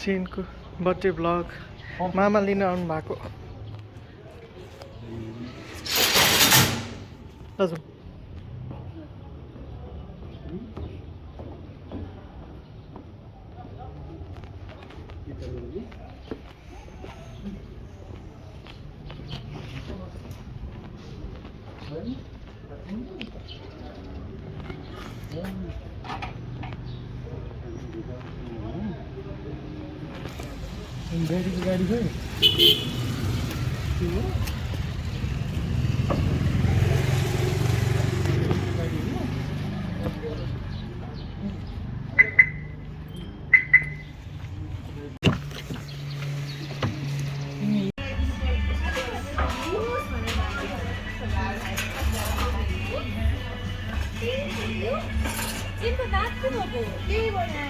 जेनको birthday blog मामा लिन आउनु भएको दाजु गाडी खोइ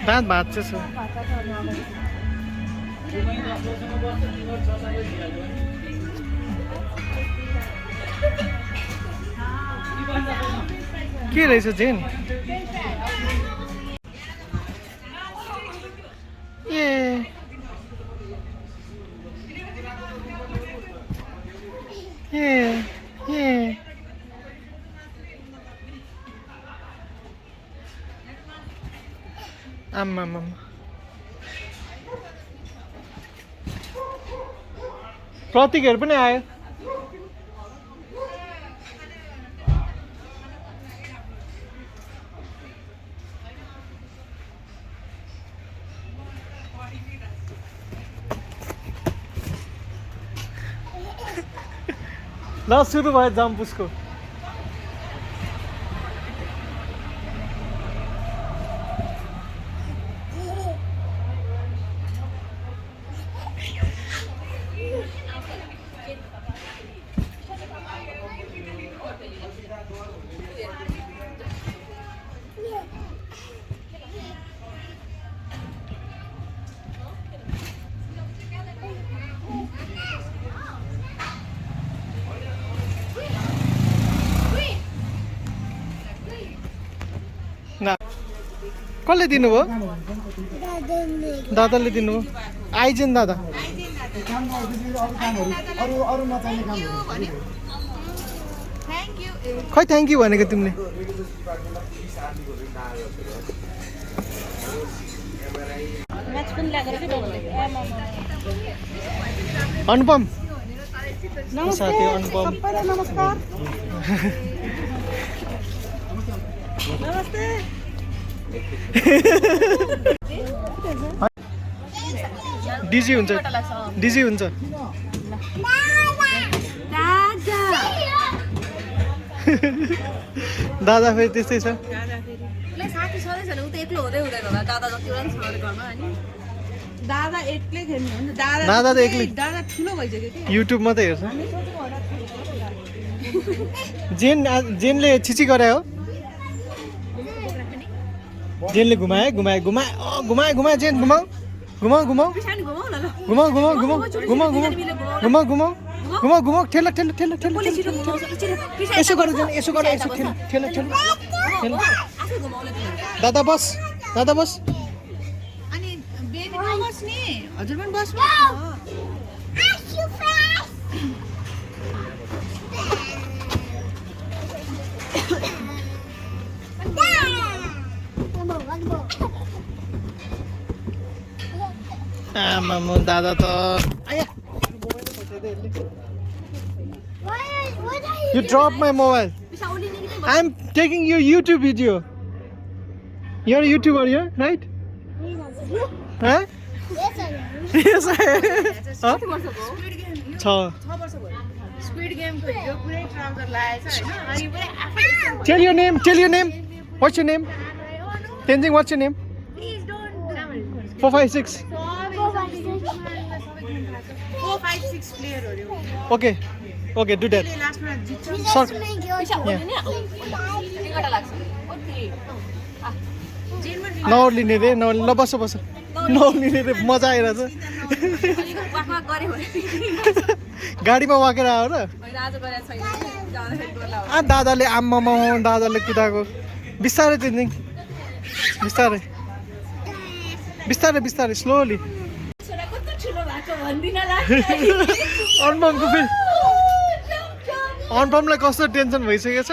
दाँत भाँच्छ छ के रहेछ जेन आम्मा प्रतीकहरू पनि आयो ल सुरु भयो जम्पुसको कसले दिनुभयो दादाले दिनुभयो आइजेन दादा खै थ्याङ्क यू भनेको तिमीले अनुपम साथी अनुपम नमस्ते डिजी हुन्छ डिजी हुन्छ दादा फेरि त्यस्तै छ दादा त एक्लै युट्युब मात्रै हेर्छ जेनले छिची गरायो जेनले घुमाए जेन घुमाऊ ठेल यसो गर ठेल दादा बस अनि बेबी नबस नि हजुर पनि बस्नु आमामा दादा त You dropped my mobile. I'm taking your YouTube video. You're a YouTuber, yeah? Right? Huh? Yes, I am. Huh? Squid Game को यो पुरै ट्राउजर लाएछ हैन अनि पुरै आफै Tell your name. What's your name? Tenzing, what's your name? Please don't 456. 456 player हो Okay, do that. लास्टमा जित्छ Short. नलिने रे ल बस नलिने रे मजा आइरहेछ गाडीमा वाकेर आयो र दादाले आम्मामा दादाले कुदाएको बिस्तारै तेन्जिङ बिस्तारै स्लोली अनुपमको फेरि अनुपमलाई कस्तो टेन्सन भइसकेको छ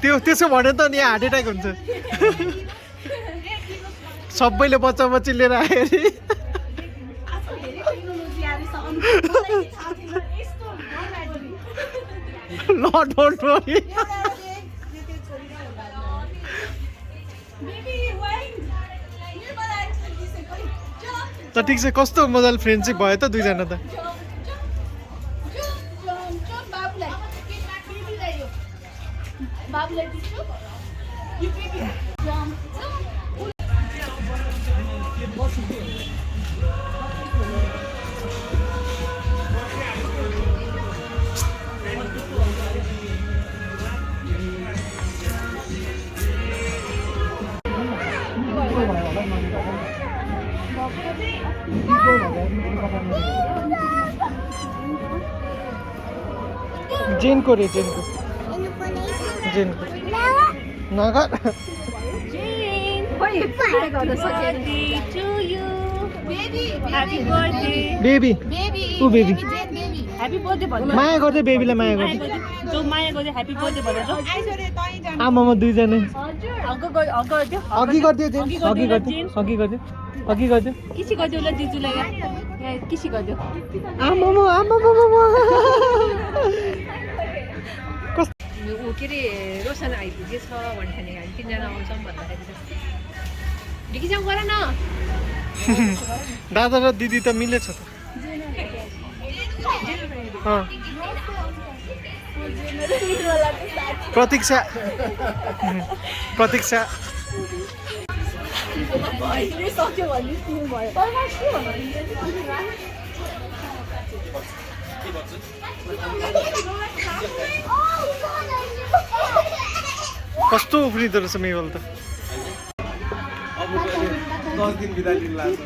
अब त्यसो भने त नि हार्ट एट्याक हुन्छ सबैले बच्चा बच्ची लिएर आयो अरे Not don't worry. त ठिक छ कस्तो मजाले फ्रेन्डसिप भयो त दुईजना त जेनको रे जेनको नगर बेबी ऊ बेबी माया गर्दै बेबीलाई माया गर्दै आमामा दुईजना अघि गरिदियो अघि गरिदियो अघि गरिदियो अघि गरिदियो किसी गरिदियो ल जिजुलाई किसी गरिदियो आमामा आमामा ऊ के अरे रोशन आइपुगेछ भन्दाखेरि हामी तिनजना आउँछौँ भन्दाखेरि ढिकीसँग गर न दादा र दिदी त मिलेछ त प्रतीक्षा प्रतीक्षा कस्तो उफ्रिँदो रहेछ मेवल त 10 दिन बिदा दिन लाग्छ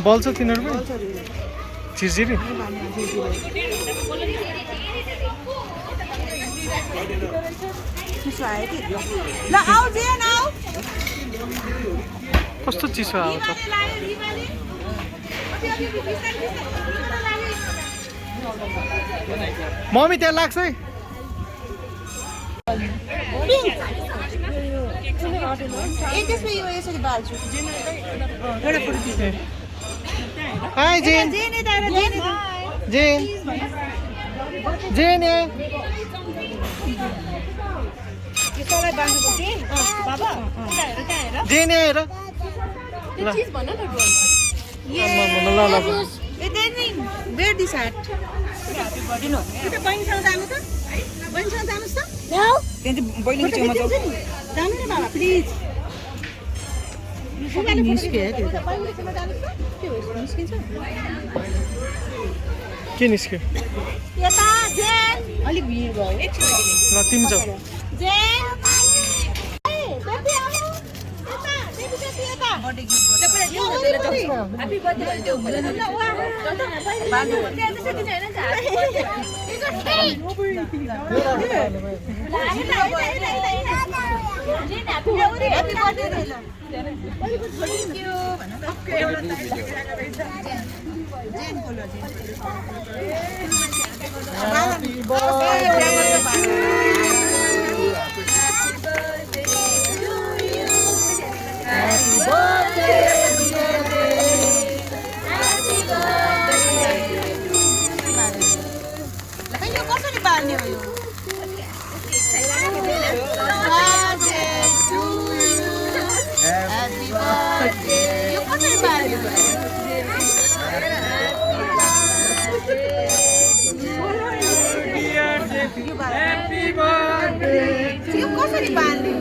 बल्छ तिनीहरू छिर्छिरी ल आऊ जेन आऊ कस्तो चिसो आउँछ मम्मी त्यहाँ लाग्छ है त्यसमा यो यसरी बाल्छु हाय जेन जेन यता हेर जेन जेन जेन यसलाई बाल्नु पर्छ बाबा जेन हेर चिज भन न ल वेयर दिस hat दिनु त्यो बहिनीसँग जानु त बहिनीसँग जानुस् त त्यहाँ चाहिँ बहिनीको छेउमा जाऊ जानु नि बाबा प्लिज निस्क्यो है त्यो त बहिनीको छेउमा जानुस् त के हो निस्किन्छ के निस्क्यो यता जेन अलि भिड भयो ल तिमी जाऊ जेन बेबी आऊ यता बेबी यता बर्थडे गिफ्ट हैप्पी बर्थडे त्यो हुँदैन ल वा बान्नु त्यहाँ त्यसै दिन हैन जा कसरी बाल्ने हो यो यो कसरी बाल्ने यो कसरी बाल्ने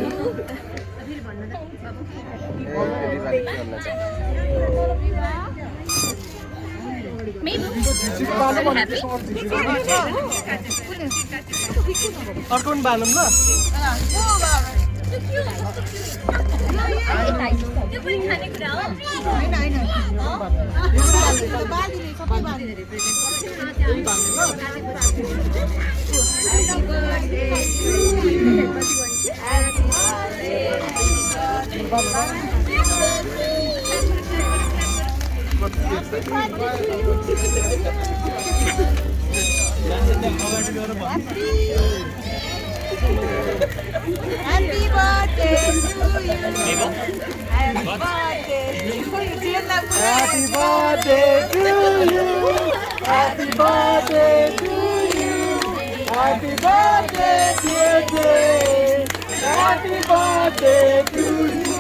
अर्को पनि बालौँ ल त्यो पनि खाने कुरा हो बाल्दिने सबै बाल्दिने Happy birthday to you. Happy birthday. Happy birthday to you. Happy birthday to you. Happy birthday, dear Jane. Happy birthday to you.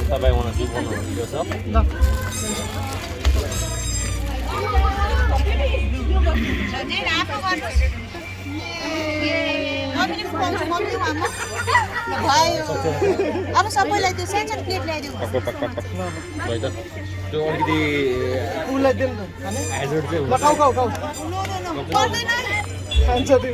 तपाईँ want to do one yourself? No. अब सबैलाई त्यो सानो सानो प्लेट ल्याइदिउँ त्यो अलिकति उसलाई दिनु न खाने हेजर्ड चाहिँ ल खाऊ खाऊ खाऊ पर्दैन खान्छ त्यो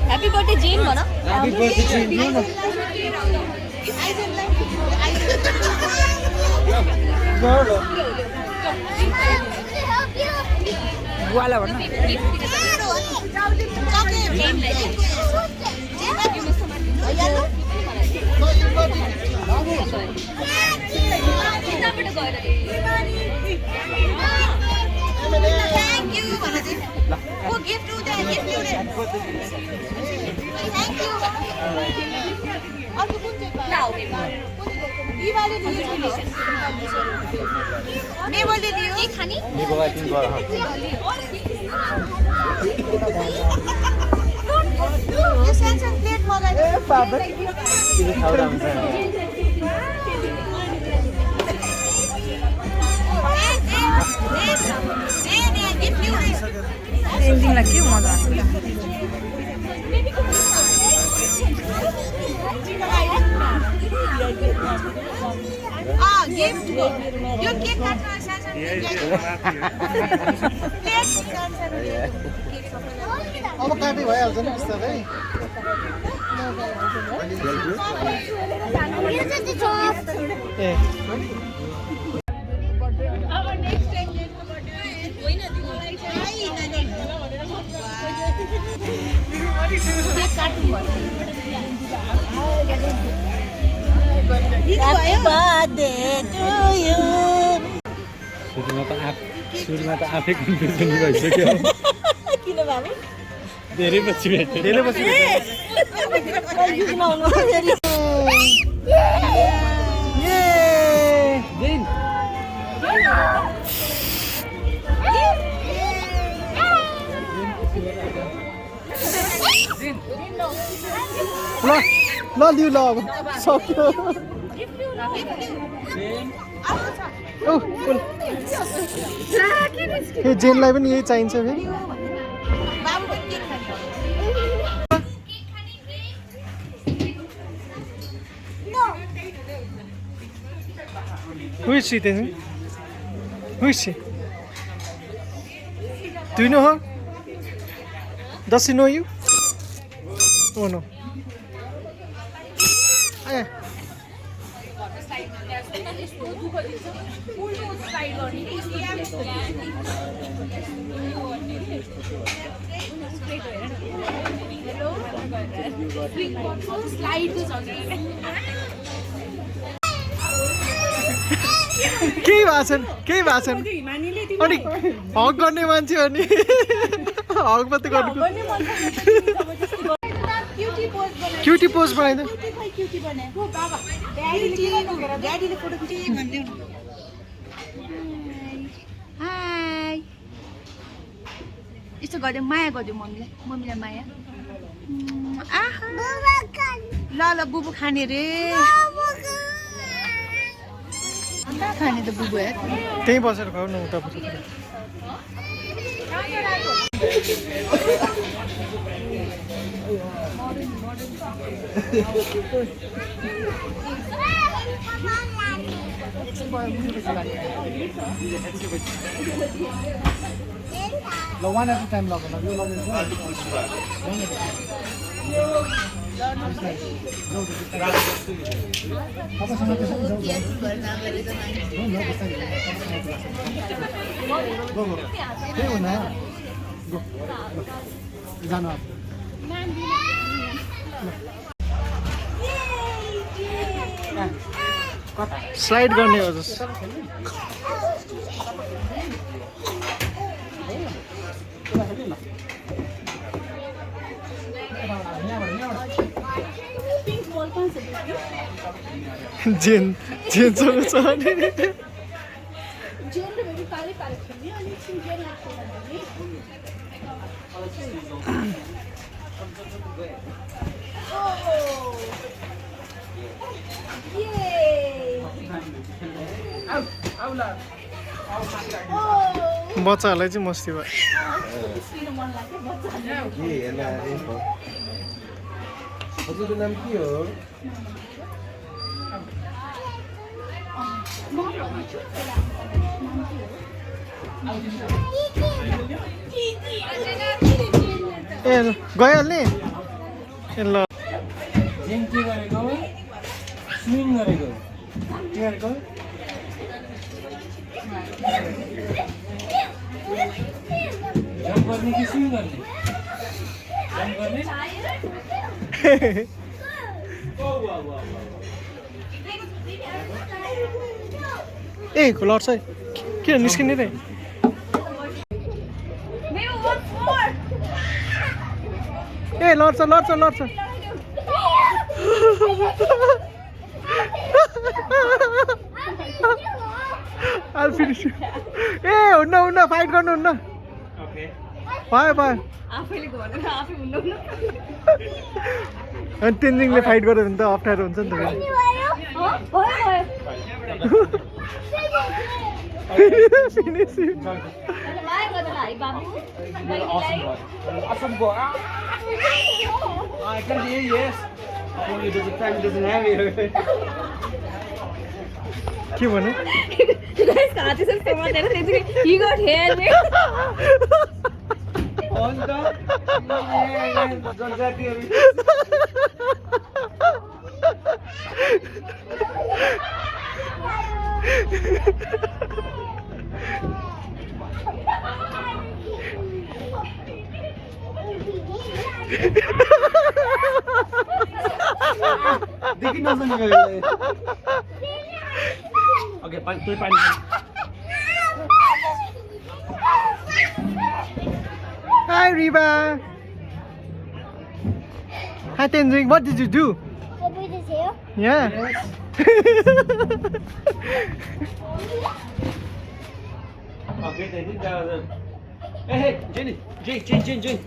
Happy birthday, Jane, mana? Happy birthday Jane, दिनु न गर्ल बुवालाई भन्नु Thank you. Oh, gift to them, gift to them. Thank you. अर्को कुन चाहिँ लाउ दिवाली दियो नेबलले दियो के खानी नेबललाई तिन गर यो सानो प्लेट मगाइदियो ए बाबा तिमी खाउरा हुन्छ एन्डिङलाई के मजा आउँछ गिफ्ट यो केक काट्न सानो अब काटे भइहाल्छ नि बिस्तारै ए Happy birthday to you. सुरुमा त आफै कन्फ्युजन भइसक्यो किन बाबु धेरै पछि भेट्यो धेरै पछि ल ल लिउ ल अब सक्यो Oh, cool. यो जेनलाई पनि यही चाहिन्छ फेरि Who is she then? Who is she? Do you know her? Does she know you? Oh no. Yeah. केही भएको छैन अनि हक गर्ने मान्छे अनि हक मात्रै गर्नु क्युटी पोज बनाइदे हाय यस्तो गरिदियो माया गरिदियो मम्मीलाई माया ल ल बुबु खाने रे खाने त बुबु त्यही बसेर खाऊ न उता बसेर ल वान एट अ टाइम लगाउन यो स्लाइड गर्ने हो जस्तो जेन जेनसँग छ नि बच्चाहरूलाई चाहिँ मस्ती भयो हजुरको नाम के हो ए गइहाल्ने ए ल जेन के गरेको स्विङ गरेको के गरेको जम्प गर्ने कि स्विङ गर्ने जम्प गर्ने ए लड्छ है किन निस्किने रे ए लड्छ लड्छ लड्छ I'll finish you. ए हुन्न हुन्न फाइट गर्नु हुन्न भयो भयो अनि तेन्जिङले फाइट गर्यो भने त अप्ठ्यारो हुन्छ नि त Finish you. Awesome boy. I can hear yes. Only doesn't time doesn't have it. के भने देखि नसक्ने Okay, three pani. Hi Reba. Hi Tenzing, what did you do? I put his hair. Yeah. Okay, they did that. Hey, Jenny, Jane.